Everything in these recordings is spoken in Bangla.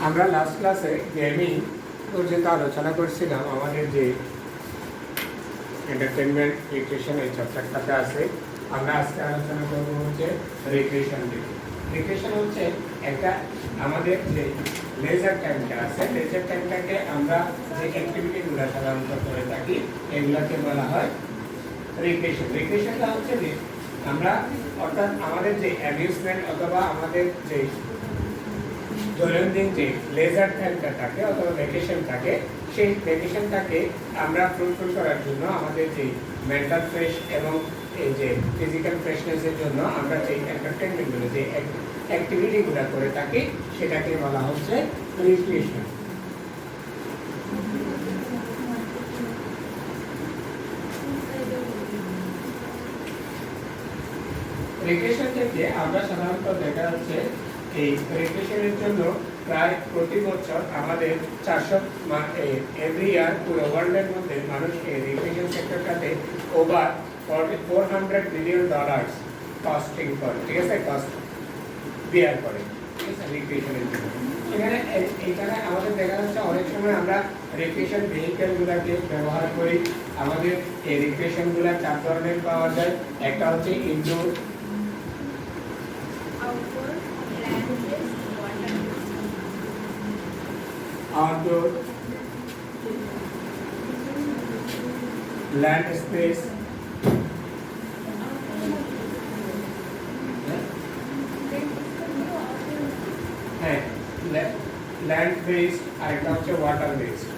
আমরা লাস্ট ক্লাসে গেমিং পর্যন্ত আলোচনা করছিলাম। আমাদের যে এন্টারটেনমেন্ট রিক্রিয়েশন এই চ্যাপ্টারটাতে আছে, আমরা আজকে আলোচনা করব হচ্ছে রিক্রিয়েশন দিকে। রিক্রিয়েশন হচ্ছে একটা আমাদের যে লেজার টাইমটা আছে, লেজার টাইমটাকে আমরা যে অ্যাক্টিভিটিগুলো সাধারণত করে থাকি এগুলোকে বলা হয় রিক্রিয়েশন। রিক্রিয়েশনটা হচ্ছে যে আমরা অর্থাৎ আমাদের যে অ্যামিউজমেন্ট অথবা আমাদের যে দৈনন্দিন যে লেজার টাইমটা থাকে অথবা ভ্যাকেশন থাকে, সেই ভ্যাকেশনটাকে আমরা ফুলফিল করার জন্য আমাদের যে মেন্টাল ফ্রেশ এবং এই যে ফিজিক্যাল ফ্রেশনেসের জন্য আমরা যে এন্টারটেনমেন্টগুলো যে অ্যাক্টিভিটিগুলো করে থাকি সেটাকে বলা হচ্ছে রিক্রিয়েশন। রিক্রিয়েশন থেকে আমরা সাধারণত দেখা যাচ্ছে এই রিক্রিয়েশনের জন্য প্রায় প্রতি বছর আমাদের 400 এভরি ইয়ার পুরো ওয়ার্ল্ডের মধ্যে মানুষ এই রিক্রিয়েশন সেক্টরটাতে ওভার $400 বিলিয়ন কস্টিং করে, ঠিক আছে, কস্ট বিয়ার করে, ঠিক আছে, রিক্রিয়েশনের জন্য। এখানে আমাদের দেখা যাচ্ছে অনেক সময় আমরা রিক্রিয়েশন ভেহিকেলগুলোকে ব্যবহার করি। আমাদের এই রিক্রিয়েশনগুলো 4 ধরনের পাওয়া যায়। একটা হচ্ছে indoor, outdoor, land space, land based আর একটা হচ্ছে ওয়াটার বেসড।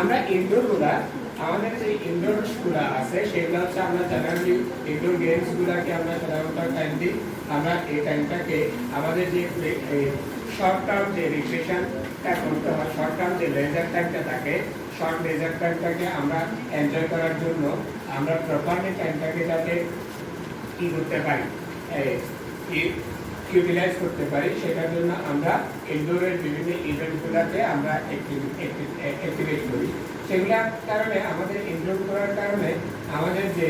আমরা ইনডোরগুলা আমাদের যে ইনডোর গুলা আছে সেগুলো হচ্ছে আমরা জেনারেলি ইনডোর গেমস গুলাকে আমরা সাধারণত টাইম দিই। আমরা এই টাইমটাকে আমাদের যে শর্ট টার্ম যে রিক্রিয়েশনটা করতে হয়, শর্ট টার্ম যে লেজার টাইমটা থাকে, শর্ট লেজার টাইমটাকে আমরা এনজয় করার জন্য আমরা প্রপারলি টাইমটাকে যাতে কি করতে পারি, ইউটিলাইজ করতে পারি, সেটার জন্য আমরা ইনডোরের বিভিন্ন ইভেন্টগুলোতে আমরা অ্যাক্টিভেট করি। সেগুলোর কারণে আমাদের ইনডোর করার কারণে আমাদের যে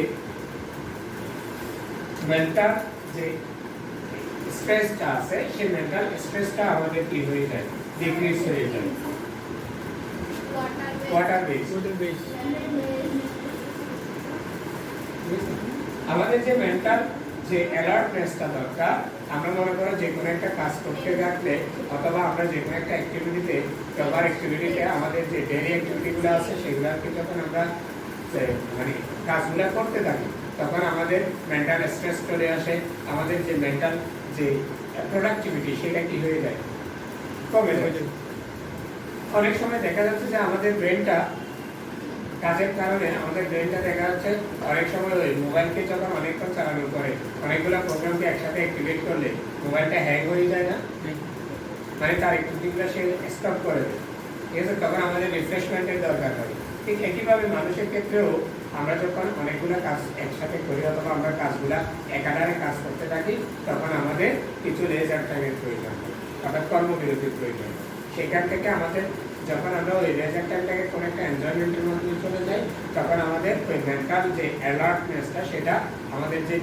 মেন্টাল যে স্ট্রেসটা আছে সেই মেন্টাল স্ট্রেসটা আমাদের কি হয়ে যায়, ডিক্রিজ হয়ে যায়। ওয়াটার বেস, আমাদের যে মেন্টাল যে অ্যালার্টনেসটা দরকার, আমরা মনে করো যে কোনো একটা কাজ করতে থাকলে অথবা আমরা যে কোনো একটা অ্যাক্টিভিটিতে প্রপার অ্যাক্টিভিটিতে আমাদের যে ডেইলি অ্যাক্টিভিটিগুলো আছে সেগুলোকে যখন আমরা মানে কাজগুলো করতে থাকি তখন আমাদের মেন্টাল স্ট্রেস চলে আসে। আমাদের যে মেন্টাল যে প্রোডাক্টিভিটি সেটা কি হয়ে যায়, কমে যায়। অনেক সময় দেখা যাচ্ছে যে আমাদের ব্রেনটা কাজের কারণে আমাদের ব্রেনটা দেখা যাচ্ছে অনেক সময় ওই মোবাইলকে যখন অনেকক্ষণ চালানোর পরে অনেকগুলো প্রোগ্রামকে একসাথে অ্যাক্টিভেট করলে মোবাইলটা হ্যাং হয়ে যায় না, মানে তার অ্যাক্টিভিটিগুলো সে স্টপ করে দেয়, ঠিক আছে, তখন আমাদের রিফ্রেশমেন্টের দরকার হয়। ঠিক একইভাবে মানুষের ক্ষেত্রেও আমরা যখন অনেকগুলো কাজ একসাথে করি অথবা আমরা কাজগুলা একাধারে কাজ করতে থাকি তখন আমাদের কিছু লেজার টাইমের প্রয়োজন হয়, অর্থাৎ কর্মবিরতির প্রয়োজন। সেখান থেকে আমাদের যখন আমরা ওই লেজার টাইমটাকে কোনো একটা এনজয়মেন্টের মধ্যে চলে যাই তখন আমাদের ওই মেন্টাল যে অ্যালার্টনেসটা সেটা আমাদের যে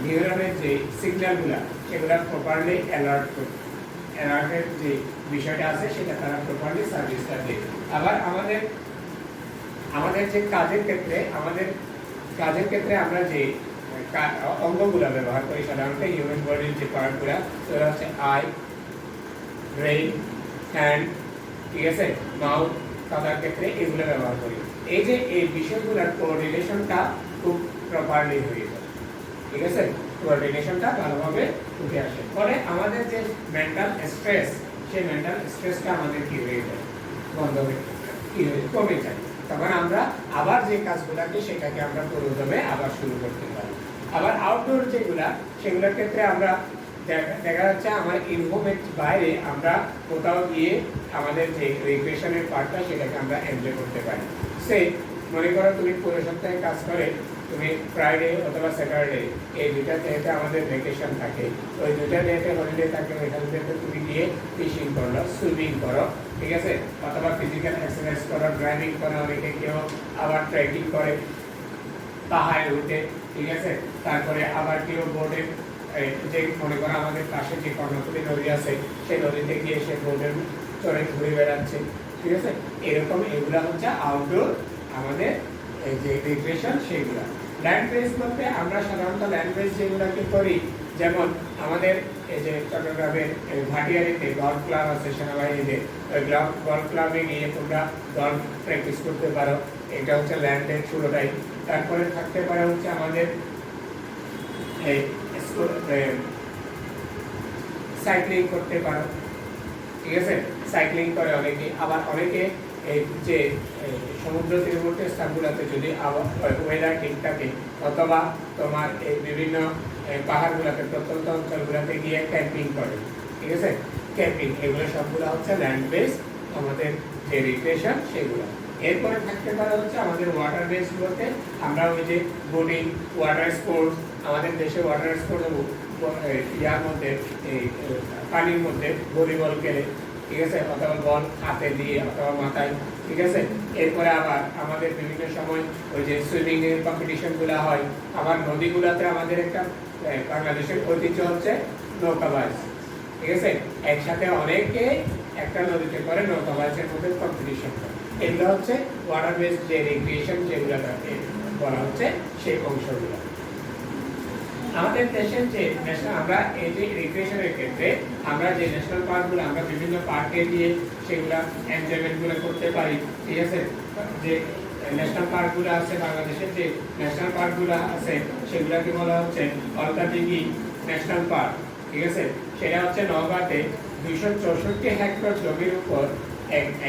নিউরনের যে সিগন্যালগুলা সেগুলা প্রপারলি অ্যালার্টের যে বিষয়টা আছে সেটা তারা প্রপারলি সার্ভিসটা দেয়। আবার আমাদের যে কাজের ক্ষেত্রে আমরা যে অঙ্গগুলা ব্যবহার করি সাধারণত হিউম্যান বডির যে পার্টগুলা, সেটা হচ্ছে আই, ব্রেইন, হ্যান্ড, ঠিক আছে, মাউথ, কথার ক্ষেত্রে এগুলো ব্যবহার করি। এই যে এই বিষয়গুলোর কোঅর্ডিনেশনটা খুব প্রপারলি হয়ে যায়, ঠিক আছে, কোঅর্ডিনেশনটা ভালোভাবে উঠে আসে, ফলে আমাদের যে মেন্টাল স্ট্রেস সেই মেন্টাল স্ট্রেসটা আমাদের কি হয়ে যায়, বন্ধ হয়ে কি হয়ে কমে যায়। তখন আমরা আবার যে কাজগুলোকে সেটাকে আমরা পুরোদমে আবার শুরু করতে পারি। আবার আউটডোর যেগুলা সেগুলোর ক্ষেত্রে আমরা দেখা যাচ্ছে আমার ইনভোমেন্ট বাইরে আমরা কোথাও গিয়ে আমাদের যে রিক্রিয়েশনের পার্টটা সেটাকে আমরা এনজয় করতে পারি। সে মনে করো তুমি পুরো সপ্তাহে কাজ করে তুমি ফ্রাইডে অথবা স্যাটারডে এই দুইটা ডেতে আমাদের ভ্যাকেশন থাকে, ওই দুইটা ডেতে হলিডে থাকে, ওইখান থেকে তুমি গিয়ে ফিশিং করো, সুইমিং করো, ঠিক আছে, অথবা ফিজিক্যাল এক্সারসাইজ করো, ড্রাইভিং করো, অনেকে কেউ আবার ট্রেকিং করে পাহাড়ে উঠে, ঠিক আছে, তারপরে আবার কেউ বোটে যে মনে করো আমাদের পাশে যে কর্ণফুলী নদী আছে সেই নদীতে গিয়ে সে বোটের চড়ে ঘুরে বেড়াচ্ছে, ঠিক আছে, এরকম এগুলা হচ্ছে আউটডোর আমাদের এই যে রিক্রিয়েশন সেইগুলা। ল্যান্ড বেস বলতে আমরা সাধারণত ল্যান্ড বেস যেগুলোকে করি, যেমন আমাদের এই যে চট্টগ্রামের ভাটিয়ারিতে গল্ফ ক্লাব আছে সেনাবাহিনীতে, ওই গল্ফ ক্লাবে গিয়ে তোমরা গল্ফ প্র্যাকটিস করতে পারো, এটা হচ্ছে ল্যান্ডের পুরোটাই। তারপরে থাকতে পারে হচ্ছে আমাদের এই সাইক্লিং করতে পারো, ঠিক আছে, সাইক্লিং করে অনেকে, আবার অনেকে এই যে সমুদ্র তীরবর্তী স্থানগুলোতে যদি ওয়েদার ঠিক থাকে অথবা তোমার এই বিভিন্ন পাহাড়গুলোতে প্রত্যন্ত অঞ্চলগুলোতে গিয়ে ক্যাম্পিং করে, ঠিক আছে, ক্যাম্পিং এগুলো সবগুলো হচ্ছে ল্যান্ড বেস আমাদের যে রিক্রিয়েশন সেগুলো। এরপরে থাকতে পারে হচ্ছে আমাদের ওয়াটার বেস বলতে আমরা ওই যে বোটিং, ওয়াটার স্পোর্টস, আমাদের দেশে ওয়াটার স্পোর্টস ইয়ার মধ্যে এই পানির মধ্যে ভলিবল খেলে, ঠিক আছে, অথবা বল হাতে দিয়ে অথবা মাথায়, ঠিক আছে। এরপরে আবার আমাদের বিভিন্ন সময় ওই যে সুইমিং এর কম্পিটিশনগুলো হয়, আবার নদীগুলোতে আমাদের একটা বাংলাদেশের ঐতিহ্য হচ্ছে নৌকাবাজ, ঠিক আছে, একসাথে অনেকে একটা নদীতে করে নৌকাবাজের মধ্যে কম্পিটিশন করে, এগুলো হচ্ছে ওয়াটার বেসড যে রিক্রিয়েশন যেগুলো বলা হচ্ছে সেই অংশগুলো। আমাদের দেশের যে ন্যাশনাল আমরা এই যে রিক্রিয়েশনের ক্ষেত্রে আমরা যে ন্যাশনাল পার্কগুলো আমরা বিভিন্ন পার্কে গিয়ে সেগুলা এনজয়মেন্টগুলো করতে পারি, ঠিক আছে, যে ন্যাশনাল পার্কগুলো আছে বাংলাদেশের যে ন্যাশনাল পার্কগুলো আছে সেগুলোকে বলা হচ্ছে অলকাদিঘি ন্যাশনাল পার্ক, ঠিক আছে, সেটা হচ্ছে নওগাঁতে 264 হেক্টর জমির উপর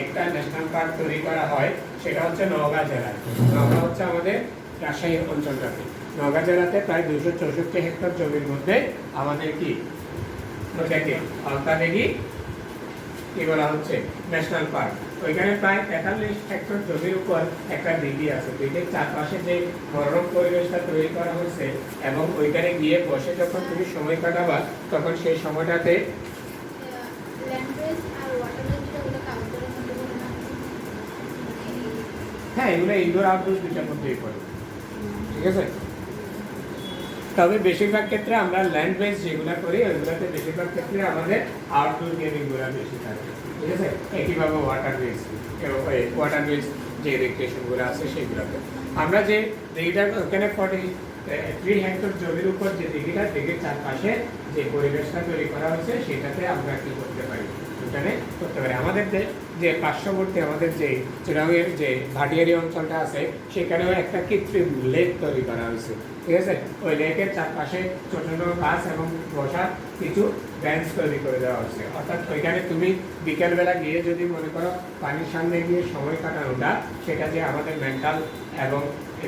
একটা ন্যাশনাল পার্ক তৈরি করা হয়, সেটা হচ্ছে নওগাঁ জেলায়। নওগাঁ হচ্ছে আমাদের রাজশাহী অঞ্চলটাতে, নওগাঁ জেলাতে প্রায় 264 হেক্টর জমির মধ্যে আমাদের কি ওটাকে অলকাদিঘি কি বলা হচ্ছে ন্যাশনাল পার্ক। ওইখানে প্রায় 43 হেক্টর জমির উপর একটা দিঘি আছে, দিঘির চারপাশে যে মনোরম পরিবেশটা তৈরি করা হয়েছে এবং ওইখানে গিয়ে বসে যখন তুমি সময় কাটাবা তখন সেই সময়টাতে হ্যাঁ এগুলো ইনডোর আউটডোর দুইটার মধ্যেই পড়ে, ঠিক আছে। তবে বেশিরভাগ ক্ষেত্রে আমরা ল্যান্ড বেস যেগুলো করি ওইগুলোতে বেশিরভাগ ক্ষেত্রে আমাদের আউটডোর গেমিংগুলো বেশি থাকে, ঠিক আছে, একইভাবে ওয়াটার বেস যে রিক্রিয়েশনগুলো আছে সেগুলোতে আমরা যে দিঘিটা ওখানে 43 হেক্টর জমির উপর যে দিঘিটা, দিঘির চারপাশে যে পরিবেশটা তৈরি করা হয়েছে সেটাতে আমরা কি করতে পারি ওখানে করতে পারি। আমাদের যে পার্শ্ববর্তী আমাদের যে চিরাঙের যে ভাটিয়ারি অঞ্চলটা আছে সেখানেও একটা কৃত্রিম লেক তৈরি করা হয়েছে, ঠিক আছে, ওই লেকের চারপাশে ছোট ছোট গাছ এবং বসার কিছু বেঞ্চ তৈরি করে দেওয়া হয়েছে, অর্থাৎ ওইখানে তুমি বিকেলবেলা গিয়ে যদি মনে করো পানির সামনে গিয়ে সময় কাটানোটা সেটা যে আমাদের মেন্টাল এবং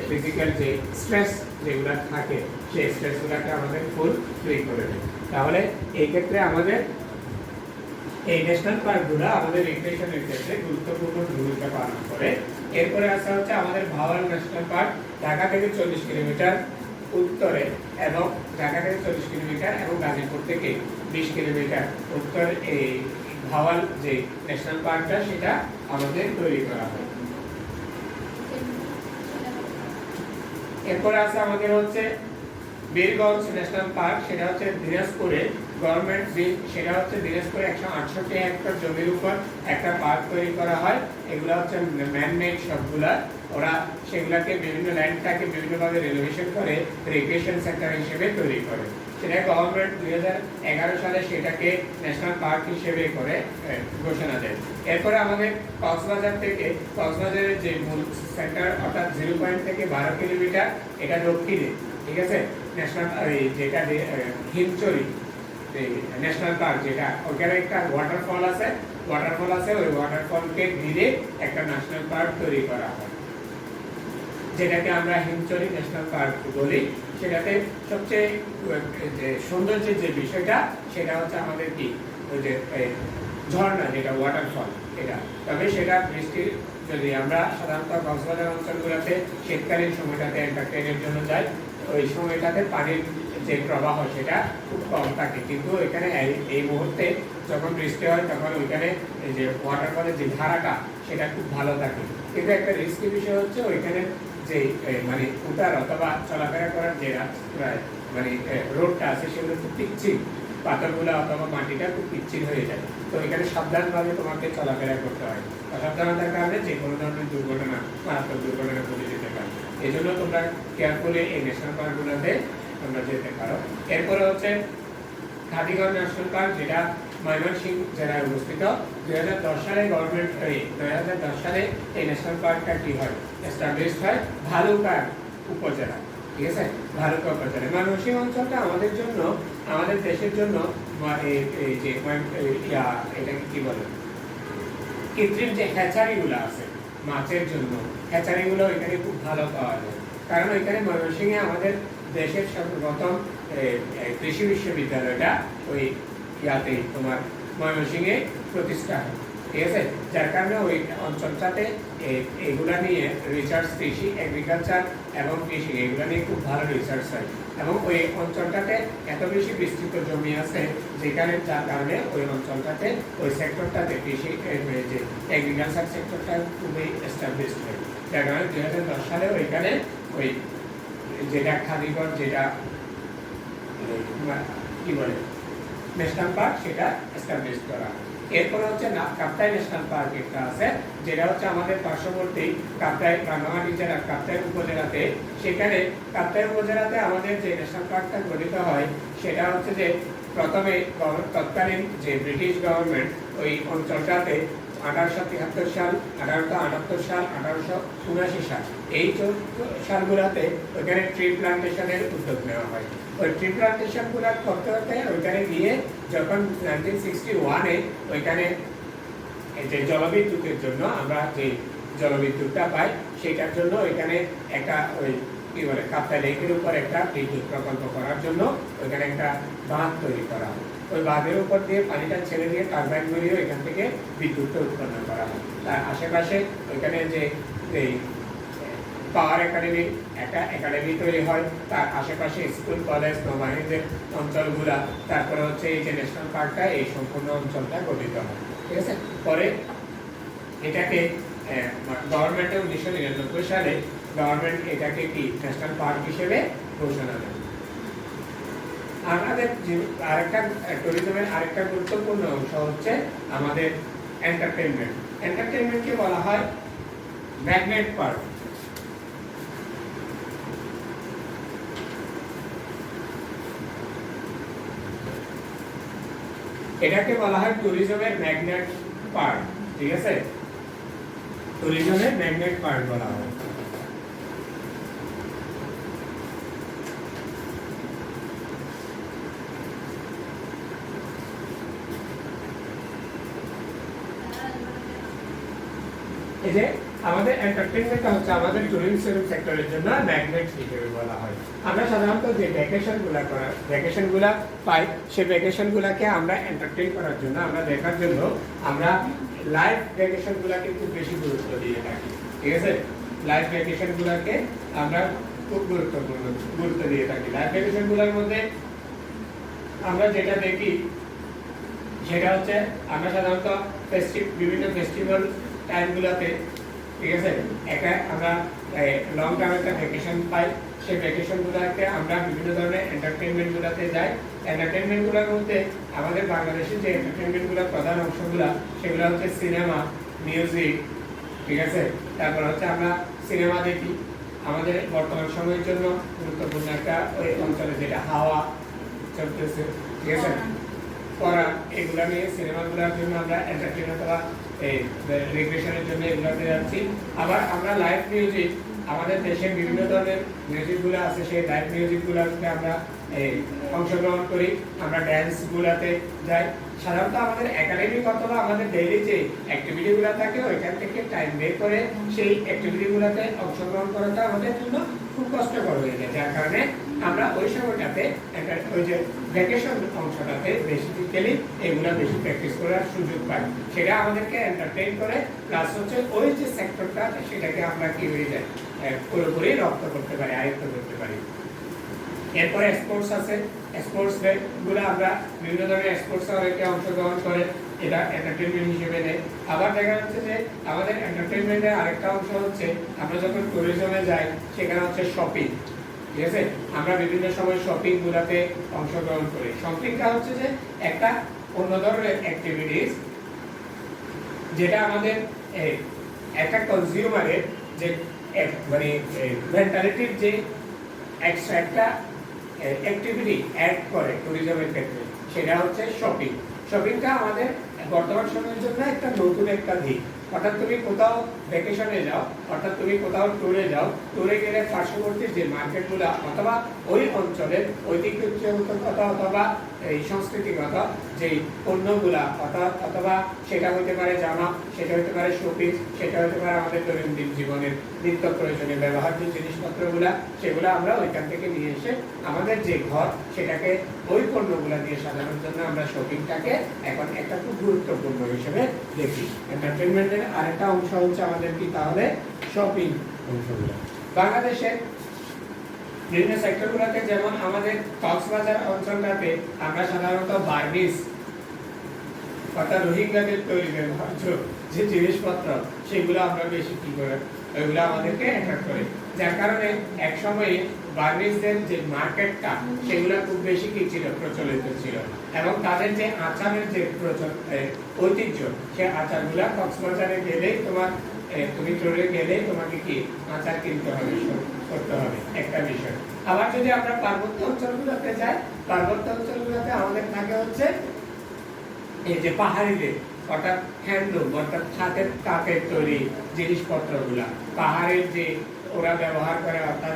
ফিজিক্যাল যে স্ট্রেস যেগুলো থাকে সেই স্ট্রেসগুলোকে আমাদের ফুল ফ্রি করে দেয়। তাহলে এই ক্ষেত্রে আমাদের এই ন্যাশনাল পার্কগুলো আমাদের রিক্রিয়েশনের ক্ষেত্রে গুরুত্বপূর্ণ ভূমিকা পালন করে। এরপরে আসা হচ্ছে আমাদের ভাওয়াল ন্যাশনাল পার্ক, ঢাকা থেকে 40 কিলোমিটার উত্তরে এবং ঢাকা থেকে 40 কিলোমিটার এবং গাজীপুর থেকে 20 কিলোমিটার উত্তর এই ভাওয়াল যে ন্যাশনাল পার্কটা সেটা আমাদের তৈরি করা হয়। এরপর আছে আমাদের হচ্ছে বীরগঞ্জ ন্যাশনাল পার্ক, সেটা হচ্ছে দিনাজপুরে গভর্নমেন্ট বিল, সেটা হচ্ছে দিনাজপুরে 168 হেক্টর জমির উপর একটা পার্ক তৈরি করা হয়। এগুলা হচ্ছে ম্যানমেড সবগুলা, ওরা সেগুলাকে বিভিন্ন ল্যান্ডটাকে বিভিন্নভাবে রেনোভেশন করে রিক্রিয়েশন সেন্টার হিসেবে তৈরি করে। সেটা গভর্নমেন্ট 2011 সালে সেটাকে ন্যাশনাল পার্ক হিসেবে করে ঘোষণা দেয়। এরপরে আমাদের কক্সবাজার থেকে কক্সবাজারের যে মূল সেন্টার অর্থাৎ 0 পয়েন্ট থেকে 12 কিলোমিটার এটা দক্ষিণে, ঠিক আছে, ন্যাশনাল যেটা হিমচরি ন্যাশনাল পার্ক, যেটা ওখানে একটা ওয়াটারফল আছে ওই ওয়াটারফলকে ঘিরে একটা ন্যাশনাল পার্ক তৈরি করা হয় যেটাকে আমরা হিমচরি ন্যাশনাল পার্ক বলি। সেটাতে সবচেয়ে সৌন্দর্যের যে বিষয়টা সেটা হচ্ছে আমাদের কি ওই যে ঝর্ণা, যেটা ওয়াটারফল, এটা। তবে সেটা বৃষ্টির যদি আমরা সাধারণত কক্সবাজার অঞ্চলগুলোতে শীতকালীন সময়টাতে এন্টারটেইনের জন্য যাই, ওই সময়টাতে পানির যে প্রবাহ সেটা খুব কম থাকে, কিন্তু এখানে এই মুহূর্তে যখন বৃষ্টি হয় তখন ওইখানে এই যে ওয়াটারফলের যে ধারাটা সেটা খুব ভালো থাকে। কিন্তু একটা রিস্কি বিষয় হচ্ছে ওইখানে যে মানে উঠার অথবা চলাফেরা করার যে মানে রোডটা আছে সেগুলো খুব পিচ্ছিল, পাথরগুলো অথবা মাটিটা খুব পিচ্ছিল হয়ে যায়। তো এখানে সাবধানভাবে তোমাকে চলাফেরা করতে হয়। অসাবধানতার কারণে যে কোনো ধরনের দুর্ঘটনা, মারাত্মক দুর্ঘটনা ঘটে যেতে পারে। এই জন্য তোমরা কেয়ারফুলি এই ন্যাশনাল পার্কগুলোতে তোমরা যেতে পারো। এরপরে হচ্ছে হাতিগঞ্জ ন্যাশনাল পার্ক, যেটা ময়মনসিংহ জেলায় অবস্থিত। 2010 সালে গভর্নমেন্ট 2010 সালে এই ন্যাশনাল পার্কটা কি হয়, এস্টাবলিশ হয় ভালুকা উপজেলা। ঠিক আছে, ভালুকা উপজেলা। ময়মনসিংহ অঞ্চলটা আমাদের জন্য, আমাদের দেশের জন্য এই যে এটাকে কি বলে, কৃত্রিম যে হ্যাচারিগুলো আছে মাছের জন্য, হ্যাচারিগুলো এখানে খুব ভালো পাওয়া যায়। কারণ ওইখানে ময়মনসিংহে আমাদের দেশের সর্বপ্রথম কৃষি বিশ্ববিদ্যালয়টা ওই তোমার ময়মনসিংহে প্রতিষ্ঠা হয়। ঠিক আছে, যার কারণে ওই অঞ্চলটাতে এগুলা নিয়ে রিসার্চ, কৃষি, এগ্রিকালচার এবং ফিশিং এগুলো নিয়ে খুব ভালো রিসার্চ হয়। এবং ওই অঞ্চলটাতে এত বেশি বিস্তৃত জমি আছে যেখানে, যার কারণে ওই অঞ্চলটাতে ওই সেক্টরটাতে কৃষি যে এগ্রিকালচার সেক্টরটা খুবই এস্টাবলিশ হয়। যার কারণে 2010 সালে ওইখানে ওই যেটা খাদিগঞ্জ, যেটা কি বলে ন্যাশনাল পার্ক, সেটা এস্টাবলিশ করা। এরপরে হচ্ছে কাপ্তাই ন্যাশনাল পার্ক একটা আছে, যেটা হচ্ছে আমাদের পার্শ্ববর্তী কাপ্তাই, রাঙ্গামাটি জেলার কাপ্তাই উপজেলাতে। সেখানে কাপ্তাই উপজেলাতে আমাদের যে ন্যাশনাল পার্কটা গঠিত হয় সেটা হচ্ছে যে প্রথমে তৎকালীন যে ব্রিটিশ গভর্নমেন্ট ওই অঞ্চলটাতে 1873 সাল, 1878 সাল, 1879 সাল, এই সালগুলোতে ওইখানে ট্রি প্লান্টেশনের উদ্যোগ নেওয়া হয়। ওই ট্রি প্লান্টেশনগুলো করতে হতে ওইখানে গিয়ে যখন 1961-এ ওইখানে যে জলবিদ্যুতের জন্য আমরা যে জলবিদ্যুৎটা পাই সেটার জন্য ওইখানে একটা ওই কি বলে কাপ্তাই লেকের উপর একটা বিদ্যুৎ প্রকল্প করার জন্য ওইখানে একটা বাঁধ তৈরি করা হয়। ওই বাঁধের উপর দিয়ে পানিটা ছেড়ে দিয়ে টারবাইন ঘুরিয়ে ওইখান থেকে বিদ্যুৎটা উৎপন্ন করা হয়। তার আশেপাশে ওইখানে যে এই পাওয়ার একাডেমি, একটা একাডেমি তৈরি হয়, তার আশেপাশে স্কুল, কলেজ, নৌবাহিনীদের অঞ্চলগুলা, তারপরে হচ্ছে এই যে ন্যাশনাল পার্কটা, এই সম্পূর্ণ অঞ্চলটা গঠিত হয়। ঠিক আছে, পরে এটাকে গভর্নমেন্টে 1999 সালে গভর্নমেন্ট এটাকে কি ন্যাশনাল পার্ক হিসেবে ঘোষণা দেয়। আমাদের আরেকটা ট্যুরিজমের আরেকটা গুরুত্বপূর্ণ অংশ হচ্ছে আমাদের এন্টারটেইনমেন্ট। এন্টারটেইনমেন্টকে বলা হয় ম্যাগনেট পার্ক। এটাকে বলা হয় ট্যুরিজমের ম্যাগনেট পার্ক। ঠিক আছে, ট্যুরিজমের ম্যাগনেট পার্ক বলা হয়। এই যে আমাদের এন্টারটেইনমেন্ট হচ্ছে আমাদের ট্যুরিজম সেক্টরের জন্য ম্যাগনেট হিসেবে বলা হয়। আমরা সাধারণত যে ভ্যাকেশনগুলো পাই, সেই ভ্যাকেশনগুলোকে আমরা এন্টারটেইন করার জন্য, আমরা দেখার জন্য আমরা লাইভ ভ্যাকেশনগুলোকে খুব বেশি গুরুত্ব দিয়ে থাকি। ঠিক আছে, লাইভ ভ্যাকেশনগুলোকে আমরা খুব গুরুত্ব দিয়ে থাকি। লাইভ ভ্যাকেশনগুলোর মধ্যে আমরা যেটা দেখি সেটা হচ্ছে আমরা সাধারণত বিভিন্ন ফেস্টিভ্যাল টাইমগুলোতে, ঠিক আছে, আমরা লং টার্ম একটা ভ্যাকেশন পাই। সেই ভ্যাকেশনগুলোতে আমরা বিভিন্ন ধরনের এন্টারটেইনমেন্টগুলোতে যাই। এন্টারটেইনমেন্টগুলোর মধ্যে আমাদের বাংলাদেশের যে এন্টারটেইনমেন্টগুলোর প্রধান অংশগুলো সেগুলো হচ্ছে সিনেমা, মিউজিক। ঠিক আছে, তারপর হচ্ছে আমরা সিনেমা দেখি। আমাদের বর্তমান সময়ের জন্য গুরুত্বপূর্ণ একটা ওই অঞ্চলে যেটা হাওয়া চলতেছে, ঠিক আছে, পড়া, এগুলা নিয়ে সিনেমাগুলোর জন্য আমরা এন্টারটেইনমেন্ট বা রিক্রিয়েশনের জন্য এগুলোতে যাচ্ছি। আবার আমরা লাইভ মিউজিক, আমাদের দেশের বিভিন্ন ধরনের মিউজিকগুলো আছে, সেই লাইভ মিউজিকগুলোতে আমরা অংশগ্রহণ করি। আমরা ড্যান্সগুলোতে যাই। সাধারণত আমাদের একাডেমিক অথবা আমাদের ডেইলি যে অ্যাক্টিভিটিগুলো থাকে ওইখান থেকে টাইম বের করে সেই অ্যাক্টিভিটিগুলোতে অংশগ্রহণ করাটা আমাদের জন্য খুব কষ্টকর হয়ে যায়, যার কারণে আমরা ওই সময়টাতে ওই যে ভ্যাকেশন অংশটাতে বেসিক্যালি এগুলা বেশি প্র্যাকটিস করার সুযোগ পাই, সেটা আমাদেরকে এন্টারটেইন করে, প্লাস হচ্ছে ওই যে সেক্টরটা সেটাকে আমরা কি হয়ে যায় পুরোপুরি রপ্ত করতে পারি, আয়ত্ত করতে পারি। এরপরে স্পোর্টস আছে, স্পোর্টস গুলো আমরা বিভিন্ন ধরনের স্পোর্টসে অনেকে অংশগ্রহণ করে, এটা এন্টারটেইনমেন্ট হিসেবে নেয়। আবার দেখা যাচ্ছে যে আমাদের এন্টারটেইনমেন্টের আরেকটা অংশ হচ্ছে আমরা যখন ট্যুরিজমে যাই সেখানে হচ্ছে শপিং, ঠিক আছে, আমরা বিভিন্ন সময় শপিং গুলাতে অংশগ্রহণ করি। শপিংটা হচ্ছে যে একটা অন্য ধরনের অ্যাক্টিভিটিস, যেটা আমাদের একটা কনজিউমারের যে মানে মেন্টালিটির যে এক্সট্রা একটা অ্যাক্টিভিটি অ্যাড করে ট্যুরিজমের ক্ষেত্রে, সেটা হচ্ছে শপিং। শপিংটা আমাদের বর্তমান সময়ের জন্য একটা নতুন একটা দিক। অর্থাৎ তুমি কোথাও ভ্যাকেশনে যাও, অর্থাৎ তুমি কোথাও ট্যুরে যাও, ট্যুরে গেলে পার্শ্ববর্তী যে মার্কেটগুলো অথবা ওই অঞ্চলের ঐতিহ্যগত অথবা এই সংস্কৃতিগত যে পণ্যগুলা অথবা সেটা হতে পারে জামা, সেটা হতে পারে শোপিস, সেটা হতে পারে আমাদের দৈনন্দিন জীবনের নিত্য প্রয়োজনীয় ব্যবহার্য জিনিসপত্রগুলা, সেগুলো আমরা ওইখান থেকে নিয়ে এসে আমাদের যে ঘর সেটাকে ওই পণ্যগুলা দিয়ে সাজানোর জন্য আমরা শপিংটাকে এখন একটা খুব গুরুত্বপূর্ণ হিসেবে দেখি। এন্টারটেইনমেন্টের আরেকটা অংশ হচ্ছে আমাদের কি তাহলে শপিং অংশগুলো। বাংলাদেশের বিভিন্ন সেক্টরগুলোতে যেমন আমাদের কক্সবাজার অঞ্চলটাতে আমরা সাধারণত বার্বিস অর্থাৎ রোহিঙ্গাদের তৈরি ব্যবহার্য যে জিনিসপত্র সেগুলো আমরা বেশি কি করে ওইগুলো আমাদেরকে অ্যাট্রাক্ট করে, যার কারণে এক সময়ে বার্মিজদের যে মার্কেটটা সেগুলো খুব বেশি কি ছিল, প্রচলিত ছিল, এবং তাদের যে আচারের যে ঐতিহ্য সেই আচারগুলা কক্সবাজারে গেলেই তুমি ট্যুরে গেলেই তোমাকে কি আচার কিনতে হবে, করতে হবে একটা বিষয়। আবার যদি আমরা পার্বত্য অঞ্চলগুলোতে যাই, পার্বত্য অঞ্চলগুলোতে আমাদের থাকে হচ্ছে এই যে পাহাড়িদের অর্থাৎ হ্যান্ডলুম অর্থাৎ হাতের কাপের তৈরি জিনিসপত্রগুলা, পাহাড়ের যে ওরা ব্যবহার করে অর্থাৎ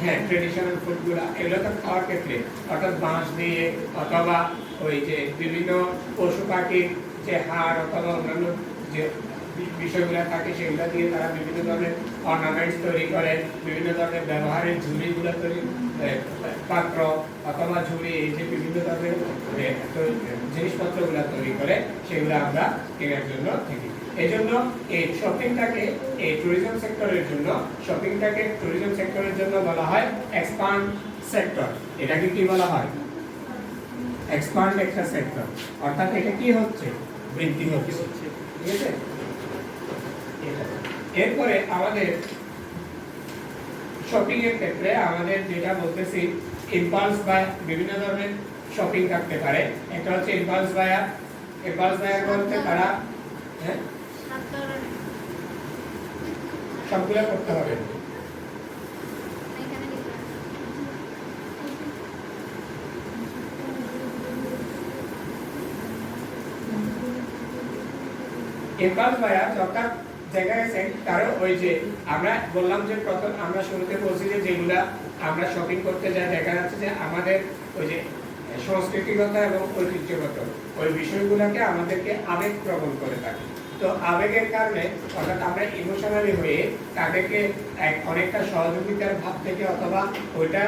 হ্যাঁ ট্রেডিশনাল ফুডগুলা, এগুলো তো খাওয়ার ক্ষেত্রে অর্থাৎ বাঁশ দিয়ে অথবা ওই যে বিভিন্ন পশু পাখির যে হাড় অথবা অন্যান্য যে বিষয়গুলো থাকে সেগুলো দিয়ে তারা বিভিন্ন ধরনের অর্নামেন্টস তৈরি করে, বিভিন্ন ধরনের ব্যবহারের ঝুড়িগুলো তৈরি, পাত্র অথবা ঝুড়ি, এই যে বিভিন্ন ধরনের জিনিসপত্রগুলো তৈরি করে সেগুলো আমরা কেনার জন্য থাকি। এই জন্য এই শপিংটাকে এই ট্যুরিজম সেক্টরের জন্য ট্যুরিজম সেক্টরের জন্য বলা হয় এক্সপান্ড সেক্টর। এটাকে কি বলা হয়? এক্সপান্ড একটা সেক্টর, অর্থাৎ এটা কি হচ্ছে, বৃদ্ধি হচ্ছে, ঠিক আছে। এরপরে আমাদের শপিং এর ক্ষেত্রে আমাদের যেটা বলতেছি ইম্পালস বাই, বিভিন্ন ধরনের শপিং থাকতে পারে। একটা হচ্ছে ইম্পালস বায়ার। ইম্পালস বায়ার বলতে তারা সবগুলো করতে হবে। ইম্পালস বায়ার অর্থাৎ দেখা গেছে কারো ওই যে আমরা বললাম যে প্রথম আমরা শুরুতে বলছি যে যেগুলা আমরা শপিং করতে যাই দেখা যাচ্ছে যে আমাদের ওই যে সংস্কৃতিগত এবং ঐতিহ্যগত ওই বিষয়গুলোকে আমাদেরকে আবেগ প্রবণ করে থাকে। তো আবেগের কারণে অর্থাৎ আমরা ইমোশনালি হয়ে তাদেরকে অনেকটা সহযোগিতার ভাব থেকে অথবা ওইটা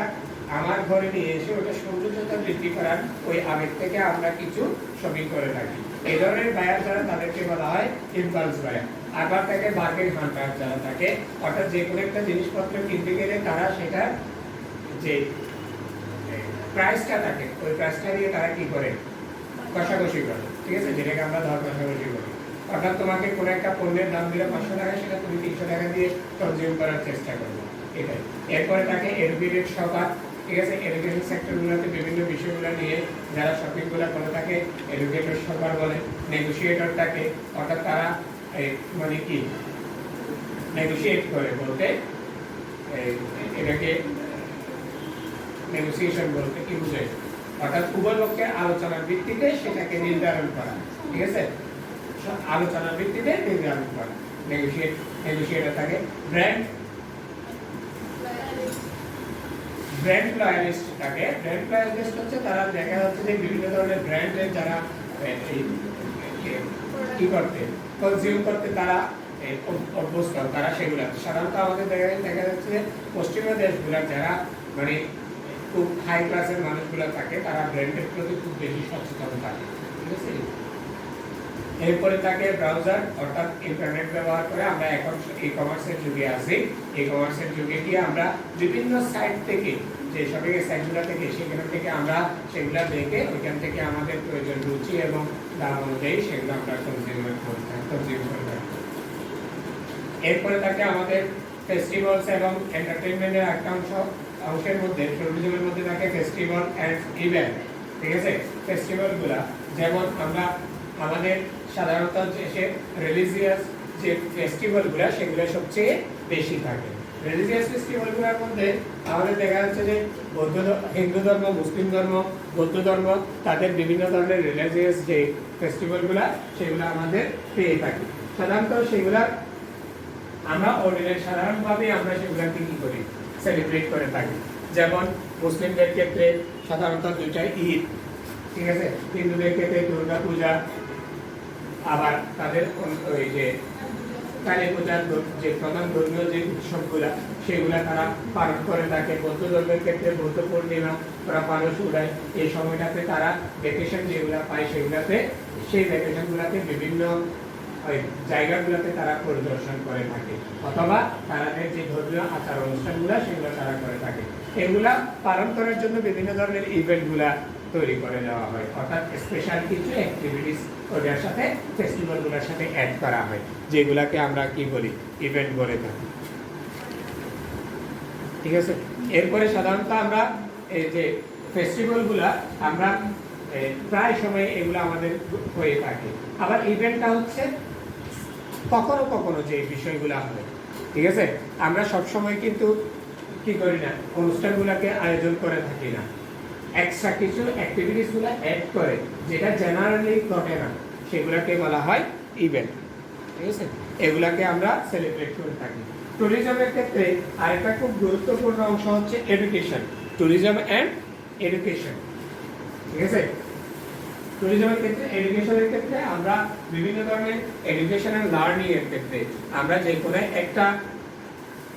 আমার ঘরে নিয়ে এসে ওটা সৌন্দর্যতা বৃদ্ধি করার ওই আবেগ থেকে আমরা কিছু শপিং করে থাকি। এই ধরনের বায়ার যারা তাদেরকে বলা হয় ইম্পালস বায়ার। আবার থাকে বার্গেন হান্টার যারা থাকে, অর্থাৎ যে কোনো একটা জিনিসপত্র কিনতে গেলে তারা সেটা যে প্রাইসটা থাকে ওই প্রাইসটা নিয়ে তারা কি করে, কষাকষি করে, ঠিক আছে, যেটাকে আমরা দর কষাকষি করি। অর্থাৎ তোমাকে কোনো একটা পণ্যের দাম দিলে 500 টাকা, সেটা তুমি 300 টাকা দিয়ে কনজিউম করার চেষ্টা করবে, এটাই। এরপরে থাকে এডুকেটেড শপার, ঠিক আছে। এডুকেশন সেক্টরগুলোতে বিভিন্ন বিষয়গুলো নিয়ে যারা শপিংগুলো করে থাকে এডুকেটেড শপার বলে। নেগোসিয়েটর থাকে, অর্থাৎ তারা মানে কি নেগোসিয়েট করে, বলতে এটাকে নেগোসিয়েশন বলতে কি বুঝে, অর্থাৎ উভয় পক্ষের আলোচনার ভিত্তিতে সেটাকে নির্ধারণ করা, ঠিক আছে, আলোচনার ভিত্তিতে নির্ধারণ করা, নেগোসিয়েটর থাকে। ব্র্যান্ড লয়ালিস্ট থাকে। ব্র্যান্ড লয়ালিস্ট হচ্ছে তারা দেখা যাচ্ছে যে বিভিন্ন ধরনের ব্র্যান্ডের যারা কি করতে কনজিউম করতে তারা অভ্যস্ত, তারা সেগুলা সাধারণত আমাদের দেখা যাচ্ছে যে পশ্চিমা দেশগুলা যারা মানে খুব হাই ক্লাসের মানুষগুলো থাকে তারা ব্র্যান্ডের প্রতি খুব বেশি সচেতন থাকে, ঠিক আছে। এরপরে থাকে ব্রাউজার, অর্থাৎ ইন্টারনেট ব্যবহার করে আমরা এখন ই কমার্সের যুগে আছি। ই কমার্সের যুগে গিয়ে আমরা বিভিন্ন সাইট থেকে, যে শপিং সাইটগুলো থেকে, সেখান থেকে আমরা সেগুলো দেখে ওইখান থেকে আমাদের প্রয়োজন রুচি এবং দাম অনুযায়ী সেগুলো আমরা কনজিউম করতে। এরপরে থাকে আমাদের ফেস্টিভ্যালস এবং এন্টারটেইনমেন্টের একটা অংশের মধ্যে, ট্যুরিজমের মধ্যে থাকে ফেস্টিভ্যাল এন্ড ইভেন্ট, ঠিক আছে। ফেস্টিভ্যালগুলো যেমন আমরা আমাদের সাধারণত যে রিলিজিয়াস যে ফেস্টিভ্যালগুলো সেগুলো সবচেয়ে বেশি থাকে। রিলিজিয়াস ফেস্টিভ্যালগুলোর মধ্যে আমাদের দেখা যাচ্ছে যে হিন্দু ধর্ম, মুসলিম ধর্ম, বৌদ্ধ ধর্ম, তাদের বিভিন্ন ধরনের রিলিজিয়াস যে ফেস্টিভ্যালগুলো সেগুলো আমাদের পেয়ে থাকি। সাধারণত সেগুলা আমরা সাধারণভাবে আমরা সেগুলোকে কি করি, সেলিব্রেট করে থাকি। যেমন মুসলিমদের ক্ষেত্রে সাধারণত দুইটা ঈদ, ঠিক আছে। হিন্দুদের ক্ষেত্রে দুর্গা পূজা, আবার তাদের ওই যে কালী পূজার যে প্রধান ধর্মীয় যে উৎসবগুলা সেগুলা তারা পালন করে থাকে। বৌদ্ধ ধর্মের ক্ষেত্রে বৌদ্ধ পূর্ণিমা ওরা মানুষ উড়ায়। এই সময়টাতে তারা ভ্যাকেশন যেগুলা পায় সেগুলাতে, সেই ভ্যাকেশনগুলাতে বিভিন্ন জায়গাগুলোতে তারা পরিদর্শন করে থাকে, অথবা তাদের যে ধর্মীয় আচার অনুষ্ঠানগুলো সেগুলো তারা করে থাকে। এগুলা পালন করার জন্য বিভিন্ন ধরনের ইভেন্টগুলা তৈরি করে দেওয়া হয়, অর্থাৎ স্পেশাল কিছু অ্যাক্টিভিটিস ওদের সাথে ফেস্টিভ্যালগুলোর সাথে অ্যাড করা হয়, যেগুলাকে আমরা কি বলি, ইভেন্ট বলে থাকি, ঠিক আছে। এরপরে সাধারণত আমরা এই যে ফেস্টিভ্যালগুলা আমরা প্রায় সময় এগুলো আমাদের হয়ে থাকে। আবার ইভেন্টটা হচ্ছে কখনো কখনো যে বিষয়গুলো হয়, ঠিক আছে। আমরা সবসময় কিন্তু কি করি না, অনুষ্ঠানগুলোকে আয়োজন করে থাকি না, এক্সট্রা কিছু অ্যাক্টিভিটিসগুলো অ্যাড করে, যেটা জেনারেলি ঘটে না, সেগুলোকে বলা হয় ইভেন্ট, ঠিক আছে। এগুলাকে আমরা সেলিব্রেট করে থাকি। ট্যুরিজমের ক্ষেত্রে আরেকটা খুব গুরুত্বপূর্ণ অংশ হচ্ছে এডুকেশন, ট্যুরিজম অ্যান্ড এডুকেশন, ঠিক আছে। ট্যুরিজমের ক্ষেত্রে, এডুকেশনের ক্ষেত্রে আমরা বিভিন্ন ধরনের এডুকেশন এন্ড লার্নিং এর ক্ষেত্রে আমরা যে কোনো একটা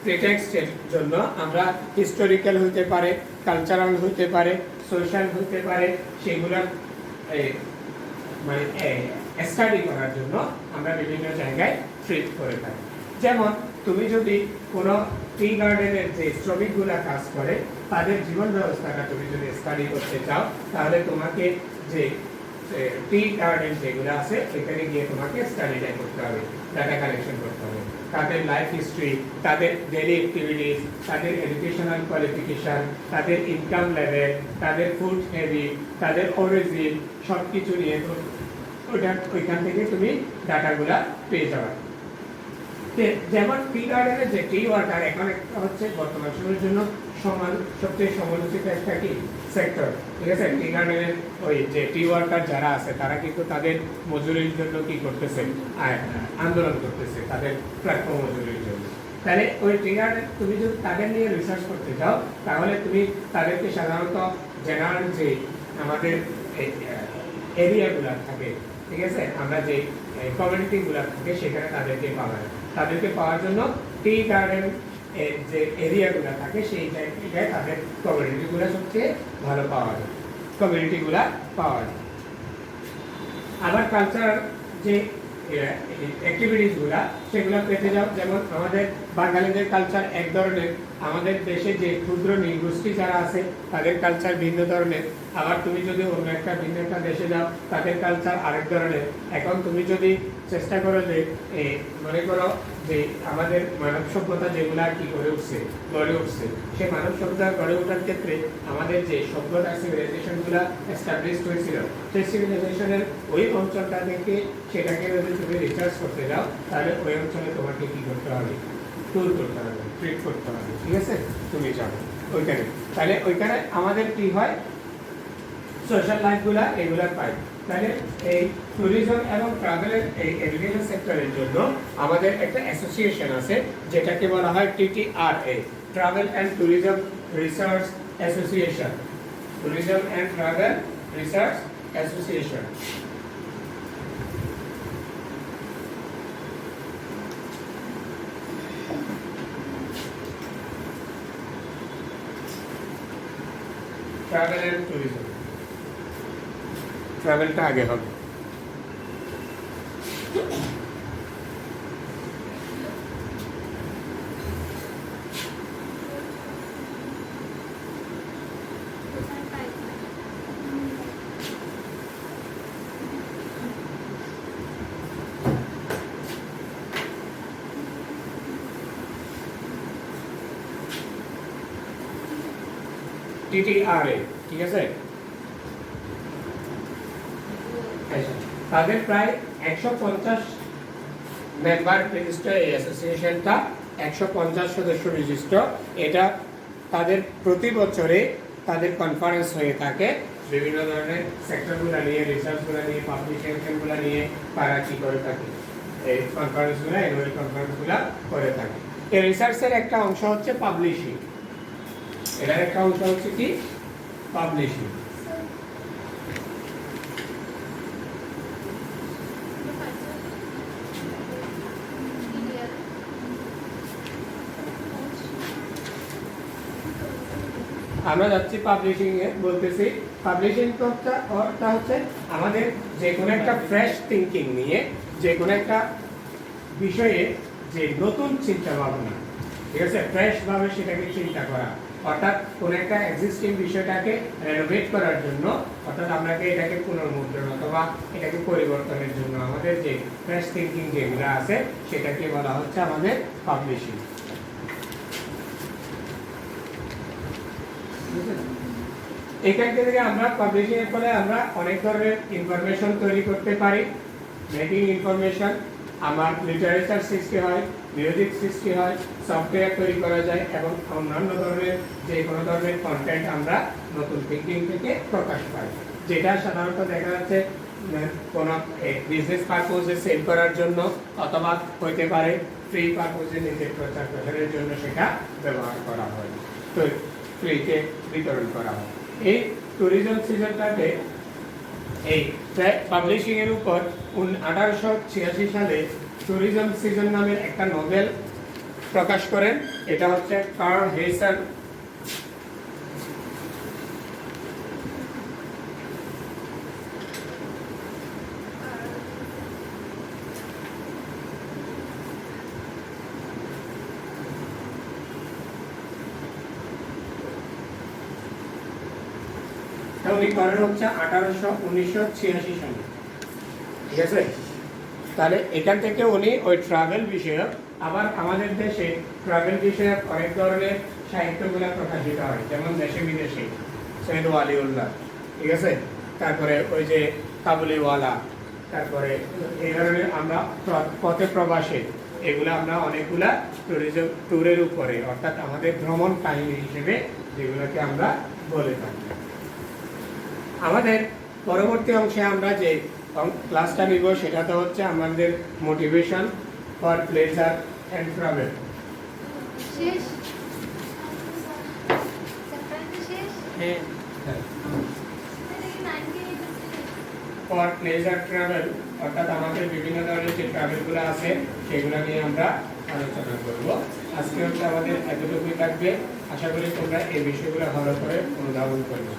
প্রিটেক্সটের জন্য আমরা হিস্টোরিক্যাল হতে পারে, কালচারাল হতে পারে, সোশ্যাল হতে পারে, সেগুলো মানে স্টাডি করার জন্য আমরা বিভিন্ন জায়গায় ট্রিট করে থাকি। যেমন তুমি যদি কোনো টি গার্ডেনের যে শ্রমিকগুলা কাজ করে তাদের জীবন ব্যবস্থাটা তুমি যদি স্টাডি করতে চাও, তাহলে তোমাকে যে টি গার্ডেন যেগুলো আছে সেখানে গিয়ে তোমাকে স্টাডিটা করতে হবে, ডাটা কালেকশন করতে হবে, তাদের লাইফ হিস্ট্রি, তাদের ডেইলি অ্যাক্টিভিটিস, তাদের এডুকেশনাল কোয়ালিফিকেশন, তাদের ইনকাম লেভেল, তাদের ফুড হ্যাবিট, তাদের অরিজিন, সব কিছু নিয়ে ওইখান থেকে তুমি ডাটাগুলা পেয়ে যাবে। যেমন টি গার্ডেনের যে টি ওয়ার্কার এখন একটা হচ্ছে বর্তমান সময়ের জন্য সবচেয়ে সমালোচিত একটা কি সেক্টর, ঠিক আছে। টি গার্ডেনের ওই যে টি ওয়ার্কার যারা আছে তারা কিন্তু তাদের মজুরির জন্য কি করতেছে, আন্দোলন করতেছে, তাদের প্রাপ্য মজুরির জন্য। তাহলে ওই টি গার্ডেন তুমি যদি তাদের নিয়ে রিসার্চ করতে চাও, তাহলে তুমি তাদেরকে সাধারণত জেনারেল যে আমাদের এরিয়াগুলো থাকে, ঠিক আছে, আমরা যে কমিউনিটিগুলো থাকে সেখানে তাদেরকে পাওয়ার জন্য টি গার্ডেন যে এরিয়াগুলো থাকে সেই জায়গায় তাদের কমিউনিটিগুলো সবচেয়ে ভালো পাওয়া যায়, আবার কালচার যে অ্যাক্টিভিটিসগুলো সেগুলো পেতে যাও। যেমন আমাদের বাঙালিদের কালচার এক ধরনের, আমাদের দেশে যে ক্ষুদ্র নৃগোষ্ঠী যারা আছে তাদের কালচার ভিন্ন ধরনের, আবার তুমি যদি অন্য একটা ভিন্ন একটা দেশে যাও তাদের কালচার আরেক ধরনের। এখন তুমি যদি চেষ্টা করো যে মনে করো যে আমাদের মানব সভ্যতা যেগুলা কি গড়ে উঠছে সেই মানব সভ্যতা গড়ে ওঠার ক্ষেত্রে আমাদের যে সভ্যতা সিভিলাইজেশনগুলো এস্টাবলিশ হয়েছিল, সেই সিভিলাইজেশনের ওই অঞ্চলটা থেকে সেটাকে যদি তুমি রিসার্চ করতে যাও, তাহলে ওই অঞ্চলে তোমাকে কি করতে হবে, ট্যুর করতে হবে, ট্রিট করতে হবে, ঠিক আছে। তুমি যাবে ওইখানে, তাহলে ওইখানে আমাদের কি হয়, সোশ্যাল লাইফগুলা এগুলা পাই। তাহলে এই ট্যুরিজম এবং ট্রাভেলের এই এডুকেশন সেক্টরের জন্য আমাদের একটা অ্যাসোসিয়েশন আছে যেটাকে বলা হয় TTRA, travel and tourism research association, tourism and travel research association. Travel and tourism, ট্রাভেলটা আগে হবে। TTRA, ঠিক আছে? তাদের প্রায় 150 মেম্বার রেজিস্টার, এই অ্যাসোসিয়েশনটা 150 সদস্য রেজিস্টার। এটা তাদের প্রতি বছরে তাদের কনফারেন্স হয়ে থাকে বিভিন্ন ধরনের সেক্টরগুলো নিয়ে, রিসার্চগুলো নিয়ে, পাবলিকেশনগুলো নিয়ে তারা কি করে থাকে, এই কনফারেন্সগুলো, অ্যানুয়াল কনফারেন্সগুলো করে থাকে। এই রিসার্চের একটা অংশ হচ্ছে পাবলিশিং, এটার একটা অংশ হচ্ছে কি পাবলিশিং। আমরা যাচ্ছি পাবলিশিং এ, বলতেছি পাবলিশিং টা হচ্ছে আমাদের যে কোনো একটা ফ্রেশ থিঙ্কিং নিয়ে, যে কোনো একটা বিষয়ে যে নতুন চিন্তা ভাবনা, ঠিক আছে, ফ্রেশ ভাবে সেটাকে চিন্তা করা, অর্থাৎ কোনো একটা এক্সিস্টিং বিষয়টাকে রেনোভেট করার জন্য, অর্থাৎ আপনাকে এটাকে পুনর্মুদ্রণ অথবা এটাকে পরিবর্তনের জন্য আমাদের যে ফ্রেশ থিঙ্কিং যেগুলো আছে সেটাকে বলা হচ্ছে আমাদের পাবলিশিং। এখান থেকে আমরা পাবলিশিং এর ফলে আমরা অনেক ধরনের ইনফরমেশন তৈরি করতে পারি, মেকিং ইনফরমেশন, আমার লিটারেচার সৃষ্টি হয়, মিউজিক সৃষ্টি হয়, সফটওয়্যার তৈরি করা যায় এবং অন্যান্য ধরনের যে কোনো ধরনের কন্টেন্ট আমরা নতুন থিঙ্কিং থেকে প্রকাশ পাই, যেটা সাধারণত দেখা যাচ্ছে কোনো বিজনেস পারপোজে সেল করার জন্য অথবা হইতে পারে ফ্রি পারপোজে নিজের প্রচার প্রসারের জন্য সেটা ব্যবহার করা হয়, তো ফ্রিতে বিতরণ করা হয়। এই ট্যুরিজম সিজনটাতে এই পাবলিশিং এর উপর 1886 সালে ট্যুরিজম সিজন নামের একটা নোবেল প্রকাশ করেন। এটা হচ্ছে কার্ল হেইসান উনি করেন হচ্ছে 1986 সালে, ঠিক আছে? তাহলে এখান থেকে উনি ওই ট্রাভেল বিষয়ক, আবার আমাদের দেশে ট্রাভেল বিষয়ক অনেক ধরনের সাহিত্যগুলো প্রকাশিত হয়, যেমন দেশে বিদেশে সৈয়দ ওয়ালিউল্লাহ, ঠিক আছে, তারপরে ওই যে কাবুলিওয়ালা, তারপরে এই ধরনের আমরা পথে প্রবাসে, এগুলো আমরা অনেকগুলা ট্যুরিজম ট্যুরের উপরে, অর্থাৎ আমাদের ভ্রমণ কাহিনী হিসেবে যেগুলোকে আমরা বলে থাকি। আমাদের পরবর্তী অংশে আমরা যে ক্লাসটা নিব সেটাতে হচ্ছে আমাদের motivation for pleasure and travel. শেষ ফর প্লেজার ট্রাভেল, অর্থাৎ আমাদের বিভিন্ন ধরনের যে ট্রাভেলগুলো আছে সেগুলো নিয়ে আমরা আলোচনা করব। আজকে হচ্ছে আমাদের এতটুকুই থাকবে। আশা করি তোমরা এই বিষয়গুলো ভালো করে অনুধাবন করবে।